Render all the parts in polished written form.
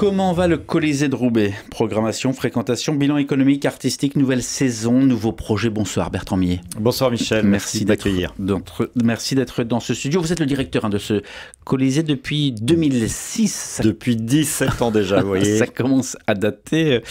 Comment va le Colisée de Roubaix? Programmation, fréquentation, bilan économique, artistique, nouvelle saison, nouveaux projets. Bonsoir Bertrand Millet. Bonsoir Michel, merci d'accueillir. Merci d'être dans ce studio. Vous êtes le directeur de ce Colisée depuis 2006. Depuis 17 ans déjà, vous voyez. Ça commence à dater.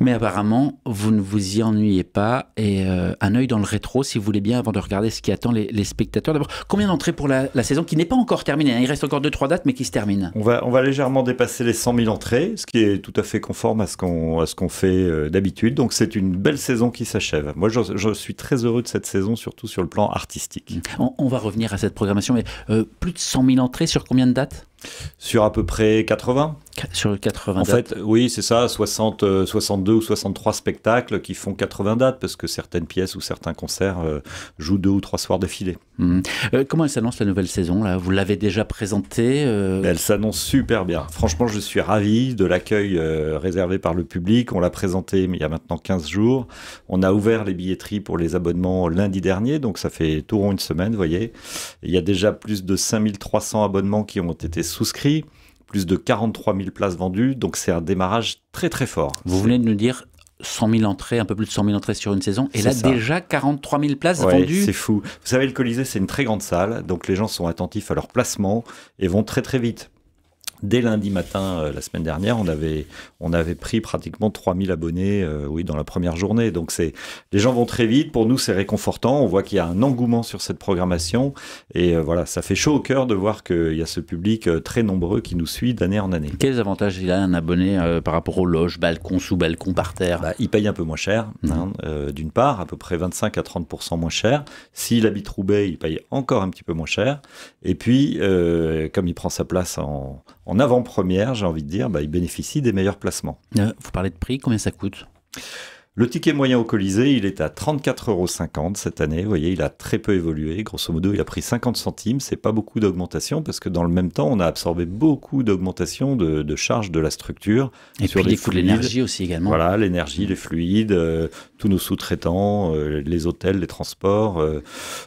Mais apparemment, vous ne vous y ennuyez pas. Et un œil dans le rétro, si vous voulez bien, avant de regarder ce qui attend les spectateurs. D'abord, combien d'entrées pour la saison qui n'est pas encore terminée, hein? Il reste encore 2-3 dates, mais qui se terminent. On va légèrement dépasser les 100 000 entrées, ce qui est tout à fait conforme à ce qu'on fait d'habitude. Donc c'est une belle saison qui s'achève. Moi, je suis très heureux de cette saison, surtout sur le plan artistique. On va revenir à cette programmation, mais plus de 100 000 entrées sur combien de dates? Sur à peu près 80. Sur 80 dates. En fait, oui, c'est ça, 62 ou 63 spectacles qui font 80 dates, parce que certaines pièces ou certains concerts jouent 2 ou 3 soirs d'affilée. Comment elle s'annonce la nouvelle saison là? Vous l'avez déjà présentée Elle s'annonce super bien. Franchement, je suis ravi de l'accueil réservé par le public. On l'a présentée il y a maintenant 15 jours. On a ouvert les billetteries pour les abonnements lundi dernier, donc ça fait tout rond une semaine, vous voyez. Il y a déjà plus de 5300 abonnements qui ont été souscrits, plus de 43 000 places vendues, donc c'est un démarrage très très fort. Vous venez de nous dire 100 000 entrées, un peu plus de 100 000 entrées sur une saison, et là déjà 43 000 places vendues. C'est fou. Vous savez, le Colisée, c'est une très grande salle, donc les gens sont attentifs à leur placement et vont très très vite. Dès lundi matin, la semaine dernière, on avait pris pratiquement 3000 abonnés dans la première journée. Donc les gens vont très vite. Pour nous, c'est réconfortant. On voit qu'il y a un engouement sur cette programmation. Et voilà, ça fait chaud au cœur de voir qu'il y a ce public très nombreux qui nous suit d'année en année. Quels avantages il a un abonné par rapport aux loges, balcons, sous-balcons, par terre? Il paye un peu moins cher, d'une part, à peu près 25 à 30% moins cher. S'il habite Roubaix, il paye encore un petit peu moins cher. Et puis, comme il prend sa place en avant-première, j'ai envie de dire, il bénéficie des meilleurs placements. Vous parlez de prix, combien ça coûte? Le ticket moyen au Colisée, il est à 34,50 € cette année. Vous voyez, il a très peu évolué. Grosso modo, il a pris 50 centimes. C'est pas beaucoup d'augmentation parce que dans le même temps, on a absorbé beaucoup d'augmentation de charges de la structure. Et sur puis les coûts de l'énergie aussi également. Voilà, l'énergie, les fluides, tous nos sous-traitants, les hôtels, les transports,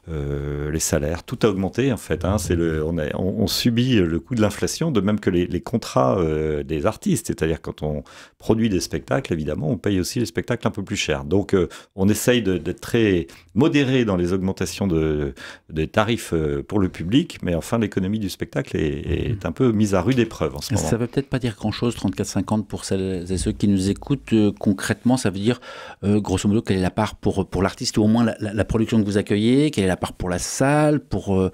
les salaires. Tout a augmenté en fait. On subit le coût de l'inflation, de même que les contrats des artistes. C'est-à-dire quand on produit des spectacles, évidemment, on paye aussi les spectacles un peu plus cher. Donc, on essaye d'être très modéré dans les augmentations des tarifs pour le public, mais enfin, l'économie du spectacle est un peu mise à rude épreuve en ce moment. Ça ne veut peut-être pas dire grand-chose, 34,50 pour celles et ceux qui nous écoutent. Concrètement, ça veut dire, grosso modo, quelle est la part pour l'artiste, ou au moins la production que vous accueillez, quelle est la part pour la salle, pour...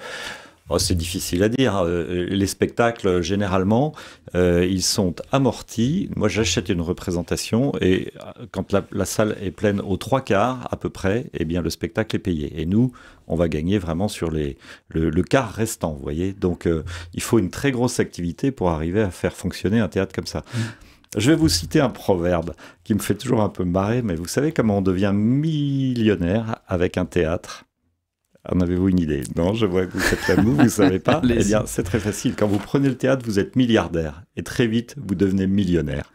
C'est difficile à dire. Les spectacles, généralement, ils sont amortis. Moi, j'achète une représentation et quand la salle est pleine aux 3/4 à peu près, eh bien, le spectacle est payé. Et nous, on va gagner vraiment sur le quart restant, vous voyez. Donc, il faut une très grosse activité pour arriver à faire fonctionner un théâtre comme ça. Je vais vous citer un proverbe qui me fait toujours un peu marrer, mais vous savez comment on devient millionnaire avec un théâtre ? En avez-vous une idée? Non, je vois que vous faites la moue, vous ne savez pas. Eh bien, c'est très facile. Quand vous prenez le théâtre, vous êtes milliardaire. Et très vite, vous devenez millionnaire.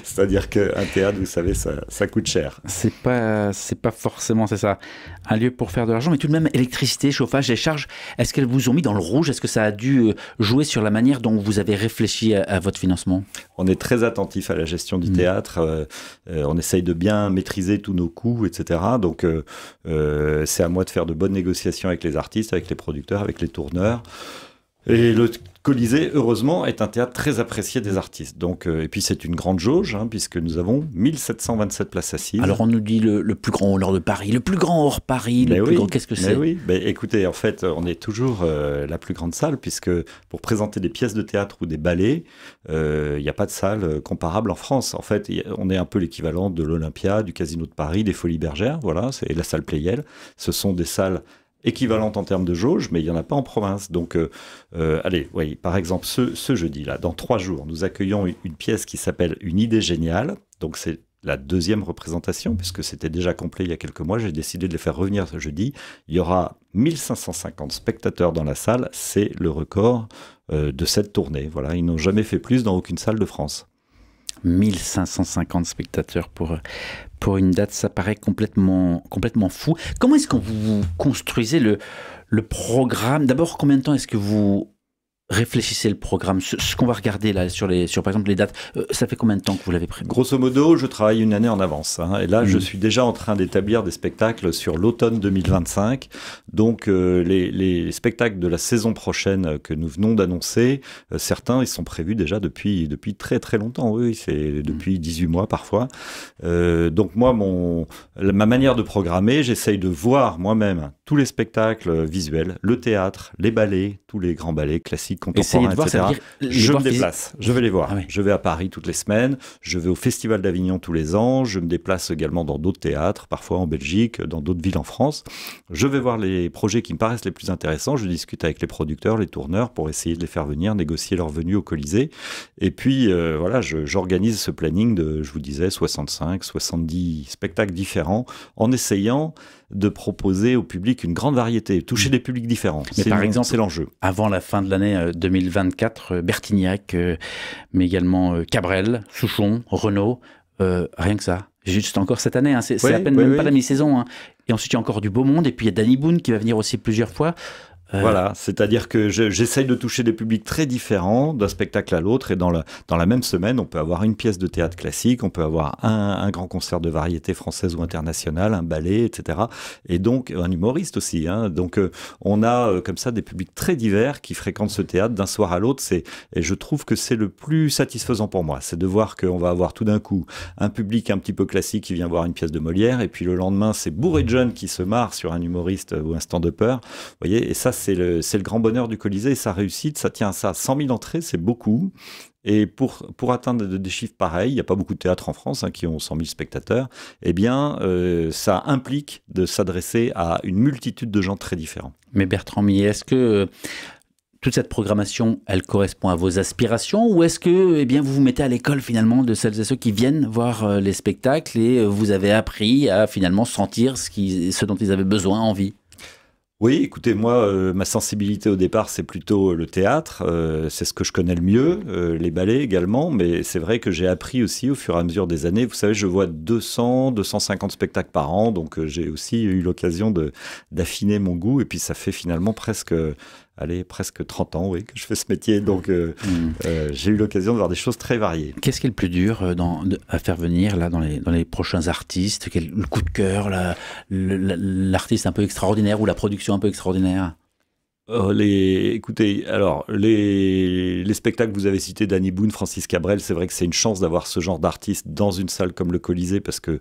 C'est-à-dire qu'un théâtre, vous savez, ça coûte cher. C'est pas forcément, c'est ça, un lieu pour faire de l'argent, mais tout de même, électricité, chauffage, les charges, est-ce qu'elles vous ont mis dans le rouge? Est-ce que ça a dû jouer sur la manière dont vous avez réfléchi à votre financement? On est très attentif à la gestion du théâtre. On essaye de bien maîtriser tous nos coûts, etc. Donc, c'est à moi de faire de bonnes négociations avec les artistes, avec les producteurs, avec les tourneurs. Et le Colisée, heureusement, est un théâtre très apprécié des artistes. Donc, et puis c'est une grande jauge, puisque nous avons 1727 places assises. Alors on nous dit le plus grand hors de Paris, le plus grand hors Paris, le plus grand, qu'est-ce que c'est? Oui, écoutez, en fait, on est toujours la plus grande salle, puisque pour présenter des pièces de théâtre ou des ballets, il n'y a pas de salle comparable en France. En fait, on est un peu l'équivalent de l'Olympia, du Casino de Paris, des Folies Bergères, voilà, c'est la salle Pleyel. Ce sont des salles équivalente en termes de jauge, mais il n'y en a pas en province. Donc, allez, oui, par exemple, ce jeudi-là, dans 3 jours, nous accueillons une pièce qui s'appelle Une idée géniale. Donc, c'est la deuxième représentation, puisque c'était déjà complet il y a quelques mois. J'ai décidé de les faire revenir ce jeudi. Il y aura 1550 spectateurs dans la salle. C'est le record de cette tournée. Voilà, ils n'ont jamais fait plus dans aucune salle de France. 1550 spectateurs pour une date, ça paraît complètement fou. Comment est-ce que vous construisez le programme? D'abord, combien de temps est-ce que vous réfléchissez le programme, ce qu'on va regarder là sur par exemple les dates, ça fait combien de temps que vous l'avez prévu? Grosso modo, je travaille une année en avance. Et là, je suis déjà en train d'établir des spectacles sur l'automne 2025. Donc, les spectacles de la saison prochaine que nous venons d'annoncer, certains, ils sont prévus déjà depuis très très longtemps. Oui, c'est depuis 18 mois parfois. Donc moi, ma manière de programmer, j'essaye de voir moi-même tous les spectacles visuels, le théâtre, les ballets, tous les grands ballets classiques, contemporains, etc. Je me déplace, je vais les voir. Je vais à Paris toutes les semaines, je vais au Festival d'Avignon tous les ans, je me déplace également dans d'autres théâtres, parfois en Belgique, dans d'autres villes en France. Je vais voir les projets qui me paraissent les plus intéressants, je discute avec les producteurs, les tourneurs pour essayer de les faire venir, négocier leur venue au Colisée. Et puis voilà, j'organise ce planning de, je vous disais, 65, 70 spectacles différents en essayant de proposer au public une grande variété, toucher des publics différents. Mais par exemple, c'est l'enjeu. Avant la fin de l'année 2024, Bertignac, mais également Cabrel, Souchon, Renaud, rien que ça. Juste encore cette année, hein. C'est à peine même pas la mi-saison. Hein. Et ensuite, il y a encore du beau monde. Et puis, il y a Danny Boone qui va venir aussi plusieurs fois. Voilà, c'est-à-dire que j'essaye de toucher des publics très différents d'un spectacle à l'autre, et dans la même semaine, on peut avoir une pièce de théâtre classique, on peut avoir un grand concert de variété française ou internationale, un ballet, etc. Et donc, un humoriste aussi. Hein. Donc, on a comme ça des publics très divers qui fréquentent ce théâtre d'un soir à l'autre. Et je trouve que c'est le plus satisfaisant pour moi, c'est de voir qu'on va avoir tout d'un coup un public un petit peu classique qui vient voir une pièce de Molière, et puis le lendemain, c'est bourré de jeunes qui se marrent sur un humoriste ou un stand-upper. Vous voyez, et ça, c'est le grand bonheur du Colisée et sa réussite. Ça tient à ça. 100 000 entrées, c'est beaucoup. Et pour atteindre des chiffres pareils, il n'y a pas beaucoup de théâtres en France qui ont 100 000 spectateurs, eh bien, ça implique de s'adresser à une multitude de gens très différents. Mais Bertrand Millet, est-ce que toute cette programmation, elle correspond à vos aspirations, ou est-ce que eh bien, vous vous mettez à l'école finalement de celles et ceux qui viennent voir les spectacles et vous avez appris à finalement sentir ce dont ils avaient besoin, envie? Oui, écoutez, moi, ma sensibilité au départ, c'est plutôt le théâtre. C'est ce que je connais le mieux, les ballets également. Mais c'est vrai que j'ai appris aussi au fur et à mesure des années. Vous savez, je vois 200, 250 spectacles par an. Donc, j'ai aussi eu l'occasion d'affiner mon goût. Et puis, ça fait finalement presque 30 ans que je fais ce métier. Donc, j'ai eu l'occasion de voir des choses très variées. Qu'est-ce qui est le plus dur à faire venir là, dans les prochains artistes? Le coup de cœur, l'artiste un peu extraordinaire ou la production un peu extraordinaire? Écoutez, alors, les spectacles que vous avez cités, Danny Boone, Francis Cabrel, c'est vrai que c'est une chance d'avoir ce genre d'artiste dans une salle comme le Colisée, parce que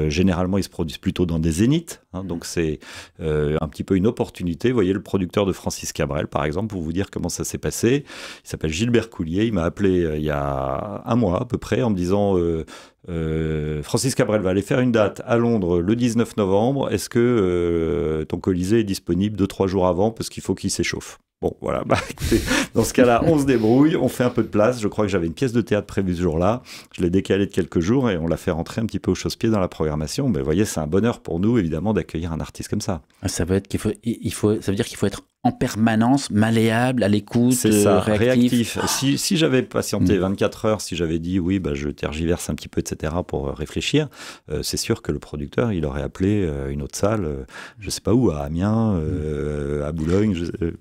généralement, ils se produisent plutôt dans des zéniths. Donc, c'est un petit peu une opportunité. Vous voyez, le producteur de Francis Cabrel, par exemple, pour vous dire comment ça s'est passé, il s'appelle Gilbert Coulier. Il m'a appelé il y a un mois à peu près en me disant... Francis Cabrel va aller faire une date à Londres le 19 novembre. Est-ce que ton Colisée est disponible 2-3 jours avant parce qu'il faut qu'il s'échauffe? Bon, voilà, écoutez, dans ce cas-là, on se débrouille, on fait un peu de place. Je crois que j'avais une pièce de théâtre prévue ce jour-là. Je l'ai décalée de quelques jours et on l'a fait rentrer un petit peu au chausse-pied dans la programmation. Mais vous voyez, c'est un bonheur pour nous, évidemment, d'accueillir un artiste comme ça. Ça veut dire qu'il faut être en permanence malléable, à l'écoute, c'est ça, réactif. Si j'avais patienté 24 heures, si j'avais dit oui, je tergiverse un petit peu, etc., pour réfléchir, c'est sûr que le producteur, il aurait appelé une autre salle, je ne sais pas où, à Amiens, à Boulogne,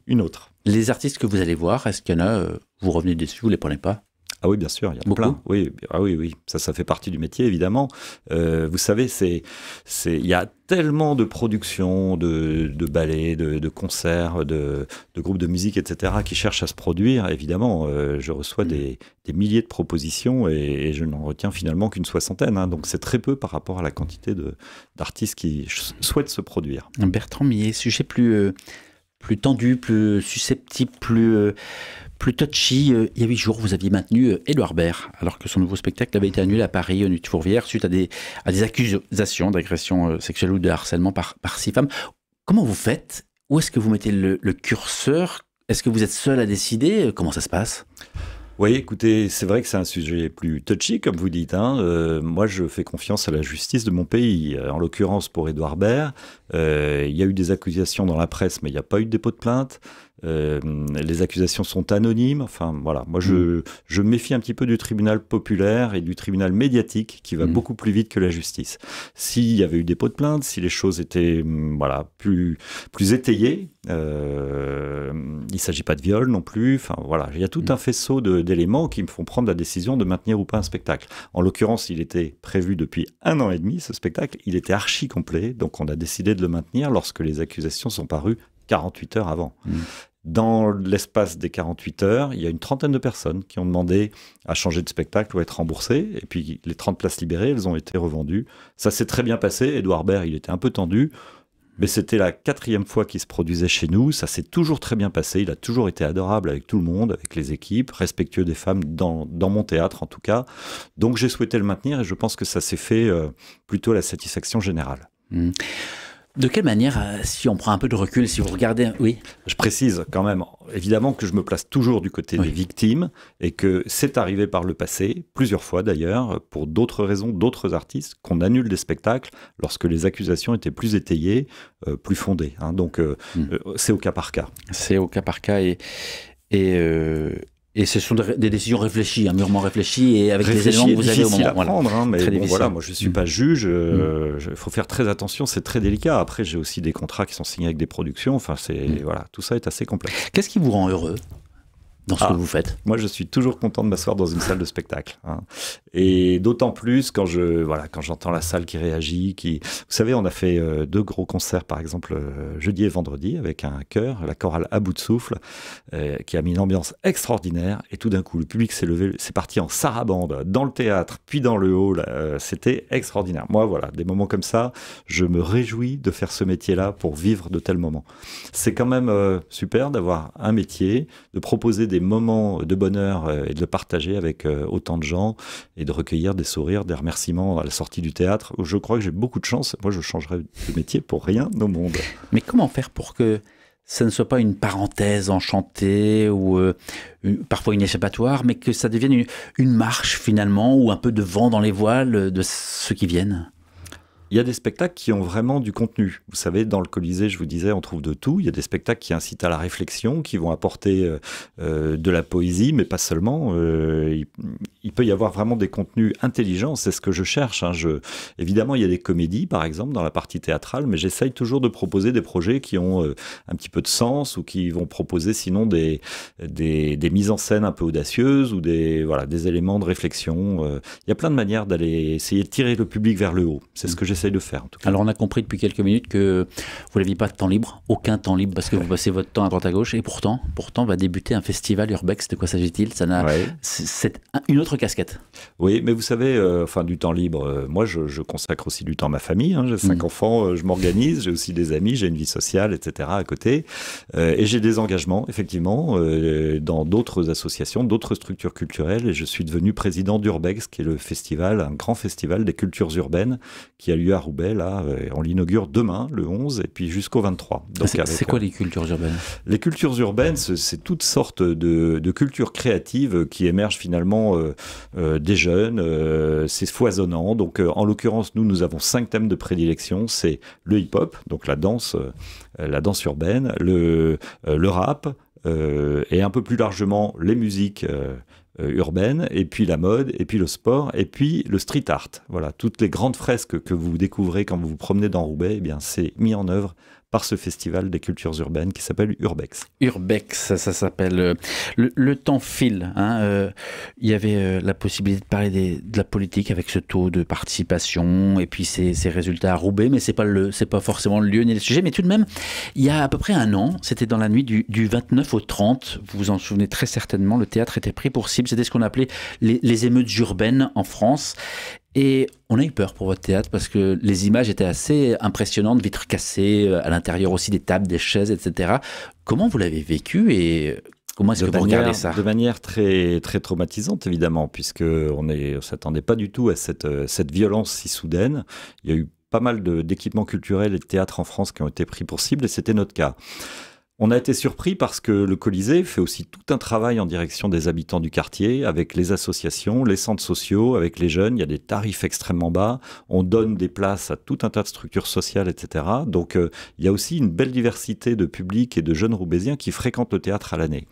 une autre. Les artistes que vous allez voir, est-ce qu'il y en a, vous revenez dessus, vous ne les prenez pas? Ah oui, bien sûr, il y en a plein. Oui, ça fait partie du métier, évidemment. Vous savez, il y a tellement de productions, de ballets, de concerts, de groupes de musique, etc., qui cherchent à se produire. Évidemment, je reçois des milliers de propositions et je n'en retiens finalement qu'une soixantaine. Donc c'est très peu par rapport à la quantité d'artistes qui souhaitent se produire. Bertrand Millet, sujet plus tendu, plus susceptible, plus touchy. Il y a 8 jours, vous aviez maintenu Édouard Baird, alors que son nouveau spectacle avait été annulé à Paris, au Nuit de Fourvière, suite à des accusations d'agression sexuelle ou de harcèlement par 6 femmes. Comment vous faites? Où est-ce que vous mettez le curseur? Est-ce que vous êtes seul à décider? Comment ça se passe? Oui, écoutez, c'est vrai que c'est un sujet plus touchy, comme vous dites. Moi, je fais confiance à la justice de mon pays. En l'occurrence, pour Édouard Baird, il y a eu des accusations dans la presse, mais il n'y a pas eu de dépôt de plainte. les accusations sont anonymes. Enfin, voilà. Moi, je me méfie un petit peu du tribunal populaire et du tribunal médiatique qui va beaucoup plus vite que la justice. S'il y avait eu dépôt de plainte, si les choses étaient voilà, plus étayées, il ne s'agit pas de viol non plus. Enfin, voilà. Il y a tout un faisceau d'éléments qui me font prendre la décision de maintenir ou pas un spectacle. En l'occurrence, il était prévu depuis 1 an et demi, ce spectacle. Il était archi complet, donc on a décidé de le maintenir lorsque les accusations sont parues 48 heures avant. Dans l'espace des 48 heures, il y a une trentaine de personnes qui ont demandé à changer de spectacle ou à être remboursées. Et puis, les 30 places libérées, elles ont été revendues. Ça s'est très bien passé. Édouard Baird, il était un peu tendu. Mais c'était la 4e fois qu'il se produisait chez nous. Ça s'est toujours très bien passé. Il a toujours été adorable avec tout le monde, avec les équipes, respectueux des femmes dans mon théâtre en tout cas. Donc, j'ai souhaité le maintenir et je pense que ça s'est fait plutôt à la satisfaction générale. De quelle manière, si on prend un peu de recul, si vous regardez... Oui. Je précise quand même, évidemment que je me place toujours du côté des victimes et que c'est arrivé par le passé, plusieurs fois d'ailleurs, pour d'autres raisons, d'autres artistes, qu'on annule des spectacles lorsque les accusations étaient plus étayées, plus fondées. Hein. Donc c'est au cas par cas. C'est au cas par cas et ce sont des décisions réfléchies, mûrement réfléchies et avec les éléments que vous avez au moment. À prendre, hein, mais bon, voilà, moi je ne suis pas juge, il faut faire très attention, c'est très délicat. Après, j'ai aussi des contrats qui sont signés avec des productions, enfin, voilà, tout ça est assez complexe. Qu'est-ce qui vous rend heureux dans ce que vous faites? Moi, je suis toujours content de m'asseoir dans une salle de spectacle. Hein. Et d'autant plus quand j'entends la salle qui réagit. Vous savez, on a fait 2 gros concerts, par exemple, jeudi et vendredi, avec un chœur, la chorale À bout de souffle, qui a mis une ambiance extraordinaire. Et tout d'un coup, le public s'est levé, c'est parti en sarabande, dans le théâtre, puis dans le hall. C'était extraordinaire. Moi, voilà, des moments comme ça, je me réjouis de faire ce métier-là pour vivre de tels moments. C'est quand même super d'avoir un métier, de proposer des moments de bonheur et de le partager avec autant de gens et de recueillir des sourires, des remerciements à la sortie du théâtre. Je crois que j'ai beaucoup de chance. Moi, je changerais de métier pour rien au monde. Mais comment faire pour que ça ne soit pas une parenthèse enchantée ou parfois une échappatoire, mais que ça devienne une marche finalement ou un peu de vent dans les voiles de ceux qui viennent? Il y a des spectacles qui ont vraiment du contenu. Vous savez, dans le Colisée, je vous disais, on trouve de tout. Il y a des spectacles qui incitent à la réflexion, qui vont apporter de la poésie, mais pas seulement. Il peut y avoir vraiment des contenus intelligents. C'est ce que je cherche. Hein. Évidemment, il y a des comédies, par exemple, dans la partie théâtrale, mais j'essaye toujours de proposer des projets qui ont un petit peu de sens ou qui vont proposer sinon des mises en scène un peu audacieuses ou des éléments de réflexion. Il y a plein de manières d'aller essayer de tirer le public vers le haut. C'est ce que j'essaie de faire en tout cas. Alors on a compris depuis quelques minutes que vous n'aviez pas de temps libre, aucun temps libre parce que vous passez votre temps à droite à gauche et pourtant va débuter un festival Urbex. De quoi s'agit-il? C'est une autre casquette. Oui, mais vous savez, du temps libre, moi je consacre aussi du temps à ma famille, hein, j'ai 5 enfants, je m'organise, j'ai aussi des amis, j'ai une vie sociale, etc. à côté et j'ai des engagements effectivement dans d'autres associations, d'autres structures culturelles et je suis devenu président d'Urbex qui est le festival, un grand festival des cultures urbaines qui a lieu à Roubaix, là, on l'inaugure demain, le 11, et puis jusqu'au 23. C'est quoi les cultures urbaines? Les cultures urbaines, c'est toutes sortes de cultures créatives qui émergent finalement des jeunes, c'est foisonnant. Donc, en l'occurrence, nous avons 5 thèmes de prédilection, c'est le hip-hop, donc la danse urbaine, le rap, et un peu plus largement les musiques urbaine, et puis la mode, et puis le sport, et puis le street art. Voilà, toutes les grandes fresques que vous découvrez quand vous vous promenez dans Roubaix, eh bien, c'est mis en œuvre par ce festival des cultures urbaines qui s'appelle Urbex. Urbex, ça s'appelle. Le temps file. Il y avait la possibilité de parler de la politique avec ce taux de participation et puis ces résultats à Roubaix, mais c'est pas forcément le lieu ni le sujet. Mais tout de même, il y a à peu près un an, c'était dans la nuit du 29 au 30, vous vous en souvenez très certainement, le théâtre était pris pour cible. C'était ce qu'on appelait les émeutes urbaines en France. Et on a eu peur pour votre théâtre parce que les images étaient assez impressionnantes, vitres cassées, à l'intérieur aussi des tables, des chaises, etc. Comment vous l'avez vécu et comment est-ce que vous regardez ça? De manière très, très traumatisante, évidemment, puisqu'on ne s'attendait pas du tout à cette violence si soudaine. Il y a eu pas mal d'équipements culturels et de théâtres en France qui ont été pris pour cible et c'était notre cas. On a été surpris parce que le Colisée fait aussi tout un travail en direction des habitants du quartier, avec les associations, les centres sociaux, avec les jeunes. Il y a des tarifs extrêmement bas. On donne des places à tout un tas de structures sociales, etc. Donc il y a aussi une belle diversité de publics et de jeunes roubaisiens qui fréquentent le théâtre à l'année.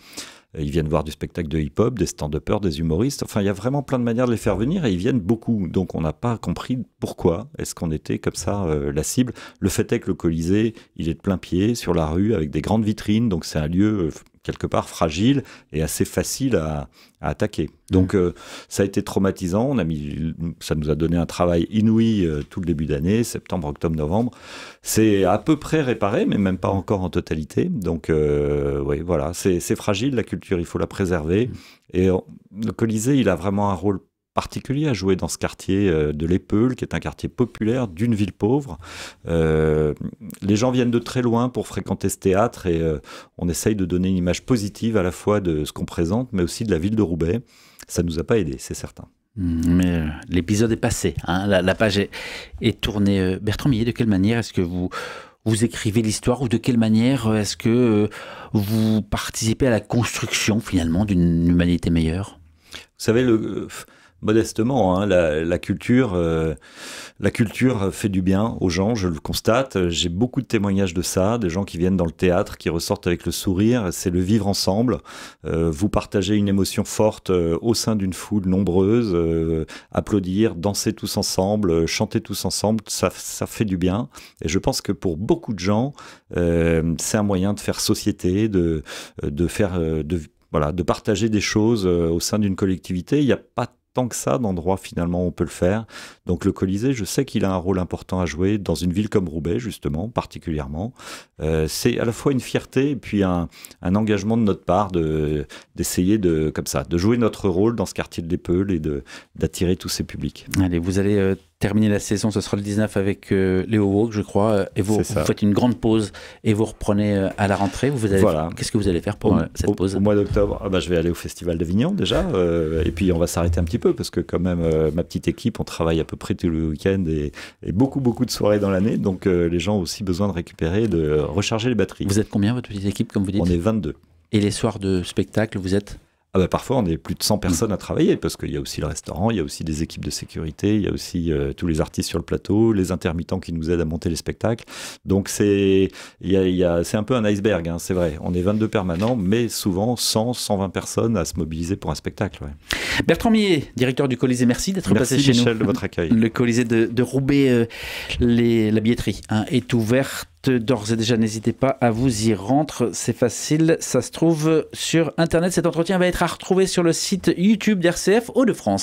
Ils viennent voir du spectacle de hip-hop, des stand-uppers, des humoristes. Enfin, il y a vraiment plein de manières de les faire venir et ils viennent beaucoup. Donc, on n'a pas compris pourquoi est-ce qu'on était comme ça la cible. Le fait est que le Colisée, il est de plein pied sur la rue avec des grandes vitrines. Donc, c'est un lieu quelque part fragile et assez facile à attaquer. Donc, ça a été traumatisant. Ça nous a donné un travail inouï tout le début d'année, septembre, octobre, novembre. C'est à peu près réparé, mais même pas encore en totalité. Donc, oui, voilà, c'est fragile, la culture, il faut la préserver. Et le Colisée, il a vraiment un rôle particulier à jouer dans ce quartier de l'Épeule, qui est un quartier populaire d'une ville pauvre. Les gens viennent de très loin pour fréquenter ce théâtre et on essaye de donner une image positive à la fois de ce qu'on présente, mais aussi de la ville de Roubaix. Ça ne nous a pas aidés, c'est certain. Mais l'épisode est passé, hein, la page est tournée. Bertrand Millet, de quelle manière est-ce que vous écrivez l'histoire ou de quelle manière est-ce que vous participez à la construction finalement d'une humanité meilleure ? Vous savez, modestement, hein, la culture fait du bien aux gens, je le constate. J'ai beaucoup de témoignages de ça, des gens qui viennent dans le théâtre, qui ressortent avec le sourire. C'est le vivre ensemble. Vous partagez une émotion forte au sein d'une foule nombreuse, applaudir, danser tous ensemble, chanter tous ensemble, ça fait du bien. Et je pense que pour beaucoup de gens, c'est un moyen de faire société, de partager des choses au sein d'une collectivité. Il n'y a pas tant que ça d'endroits finalement où on peut le faire. Donc le Colisée, je sais qu'il a un rôle important à jouer dans une ville comme Roubaix, justement, particulièrement. C'est à la fois une fierté et puis un engagement de notre part d'essayer de jouer notre rôle dans ce quartier de l'Épeule et d'attirer tous ces publics. Allez, vous allez terminer la saison, ce sera le 19 avec Léo Walk, je crois, et vous faites une grande pause et vous reprenez à la rentrée. Qu'est-ce que vous allez faire pour cette pause ? Au mois d'octobre, je vais aller au Festival d'Avignon déjà, et puis on va s'arrêter un petit peu parce que quand même, ma petite équipe, on travaille à peu près tous les week-ends et beaucoup de soirées dans l'année, donc les gens ont aussi besoin de récupérer, de recharger les batteries. Vous êtes combien, votre petite équipe, comme vous dites ? On est 22. Et les soirs de spectacle, vous êtes ? Parfois, on est plus de 100 personnes à travailler parce qu'il y a aussi le restaurant, il y a aussi des équipes de sécurité, il y a aussi tous les artistes sur le plateau, les intermittents qui nous aident à monter les spectacles. Donc, c'est un peu un iceberg, hein, c'est vrai. On est 22 permanents, mais souvent 100, 120 personnes à se mobiliser pour un spectacle. Ouais. Bertrand Millet, directeur du Colisée, merci d'être passé chez nous. Merci Michel de votre accueil. Le Colisée de Roubaix, la billetterie est ouverte. D'ores et déjà, n'hésitez pas à vous y rendre, c'est facile, ça se trouve sur Internet. Cet entretien va être à retrouver sur le site YouTube d'RCF Hauts-de-France.